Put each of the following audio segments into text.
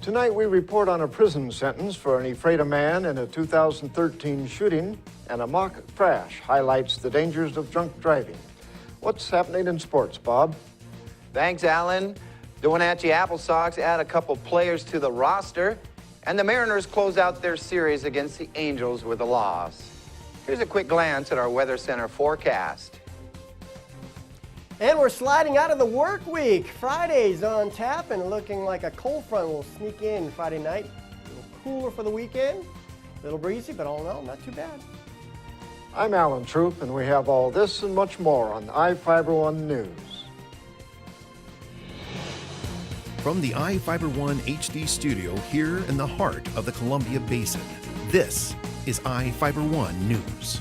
Tonight we report on a prison sentence for an Ephrata man in a 2013 shooting, and a mock crash highlights the dangers of drunk driving. What's happening in sports, Bob? Thanks, Alan. The Wenatchee Apple Sox add a couple players to the roster, and the Mariners close out their series against the Angels with a loss. Here's a quick glance at our Weather Center forecast. And we're sliding out of the work week. Friday's on tap and looking like a cold front will sneak in Friday night. A little cooler for the weekend, a little breezy, but all in all, not too bad. I'm Alan Troop, and we have all this and much more on iFIBER 1 News. From the iFIBER 1 HD studio here in the heart of the Columbia Basin, this is iFIBER 1 News,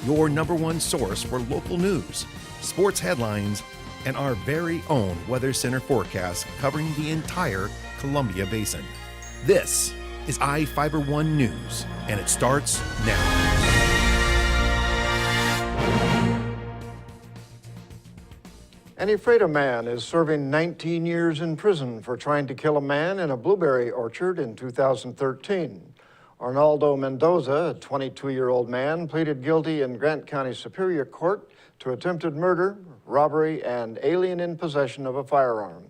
your #1 source for local news, sports headlines, and our very own Weather Center forecast covering the entire Columbia Basin. This is iFIBER 1 News, and it starts now. An Ephrata man is serving 19 years in prison for trying to kill a man in a blueberry orchard in 2013. Arnaldo Mendoza, a 22-year-old man, pleaded guilty in Grant County Superior Court to attempted murder, robbery, and alien in possession of a firearm.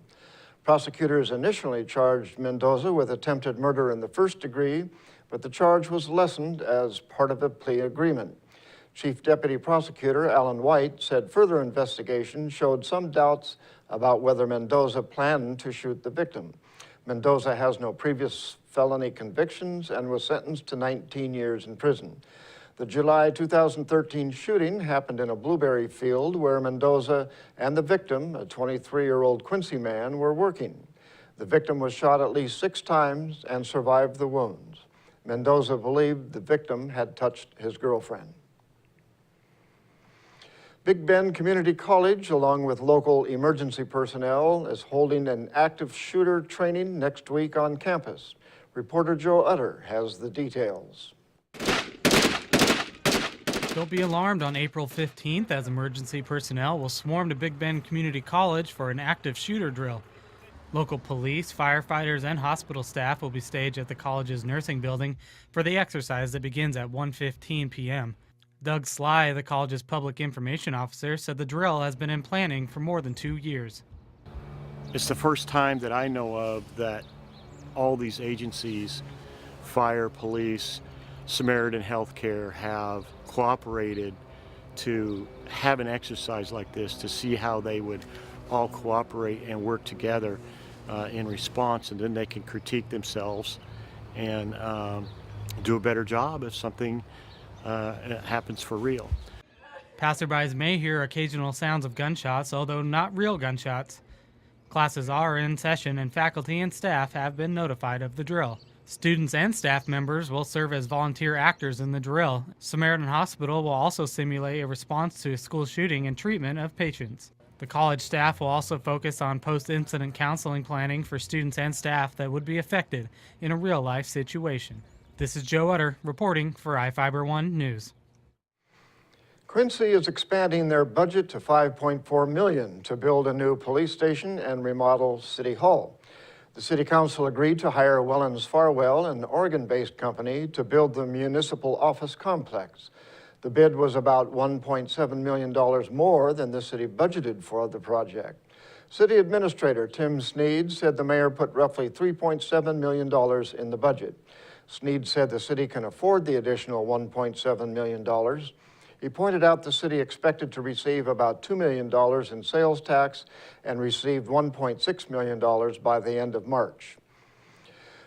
Prosecutors initially charged Mendoza with attempted murder in the first degree, but the charge was lessened as part of a plea agreement. Chief Deputy Prosecutor Alan White said further investigation showed some doubts about whether Mendoza planned to shoot the victim. Mendoza has no previous felony convictions and was sentenced to 19 years in prison. The July 2013 shooting happened in a blueberry field where Mendoza and the victim, a 23-year-old Quincy man, were working. The victim was shot at least 6 times and survived the wounds. Mendoza believed the victim had touched his girlfriend. Big Bend Community College, along with local emergency personnel, is holding an active shooter training next week on campus. Reporter Joe Utter has the details. Don't be alarmed on April 15th, as emergency personnel will swarm to Big Bend Community College for an active shooter drill. Local police, firefighters, and hospital staff will be staged at the college's nursing building for the exercise that begins at 1:15 p.m. Doug Sly, the college's public information officer, said the drill has been in planning for more than 2 years. It's the first time that I know of that all these agencies, fire, police, Samaritan Healthcare, have cooperated to have an exercise like this to see how they would all cooperate and work together in response, and then they can critique themselves and do a better job if something happens for real. Passerbys may hear occasional sounds of gunshots, although not real gunshots. Classes are in session, and faculty and staff have been notified of the drill. Students and staff members will serve as volunteer actors in the drill. Samaritan Hospital will also simulate a response to a school shooting and treatment of patients. The college staff will also focus on post-incident counseling planning for students and staff that would be affected in a real-life situation. This is Joe Utter reporting for iFIBER 1 News. Quincy is expanding their budget to $5.4 million to build a new police station and remodel City Hall. The City Council agreed to hire Wellens Farwell, an Oregon-based company, to build the municipal office complex. The bid was about $1.7 million more than the city budgeted for the project. City Administrator Tim Sneed said the mayor put roughly $3.7 million in the budget. Sneed said the city can afford the additional $1.7 million. He pointed out the city expected to receive about $2 million in sales tax and received $1.6 million by the end of March.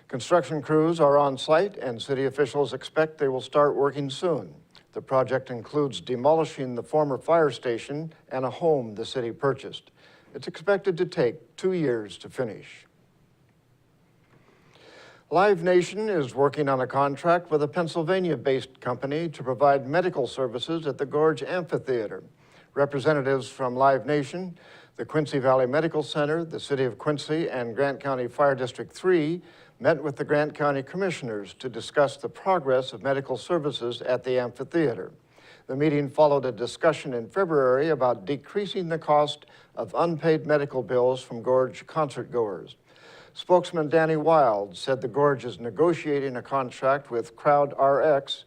Construction crews are on site, and city officials expect they will start working soon. The project includes demolishing the former fire station and a home the city purchased. It's expected to take 2 years to finish. Live Nation is working on a contract with a Pennsylvania-based company to provide medical services at the Gorge Amphitheater. Representatives from Live Nation, the Quincy Valley Medical Center, the City of Quincy, and Grant County Fire District 3 met with the Grant County Commissioners to discuss the progress of medical services at the amphitheater. The meeting followed a discussion in February about decreasing the cost of unpaid medical bills from Gorge concertgoers. Spokesman Danny Wild said the Gorge is negotiating a contract with CrowdRx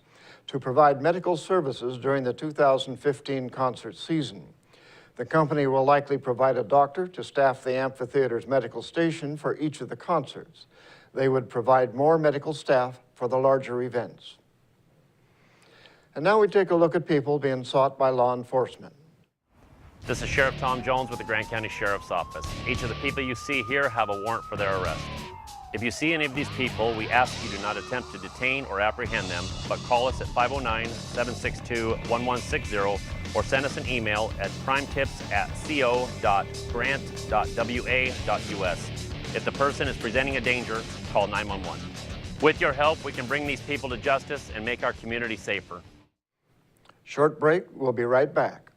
to provide medical services during the 2015 concert season. The company will likely provide a doctor to staff the amphitheater's medical station for each of the concerts. They would provide more medical staff for the larger events. And now we take a look at people being sought by law enforcement. This is Sheriff Tom Jones with the Grant County Sheriff's Office. Each of the people you see here have a warrant for their arrest. If you see any of these people, we ask you do not attempt to detain or apprehend them, but call us at 509-762-1160 or send us an email at crimetips@co.grant.wa.us. If the person is presenting a danger, call 911. With your help, we can bring these people to justice and make our community safer. Short break, we'll be right back.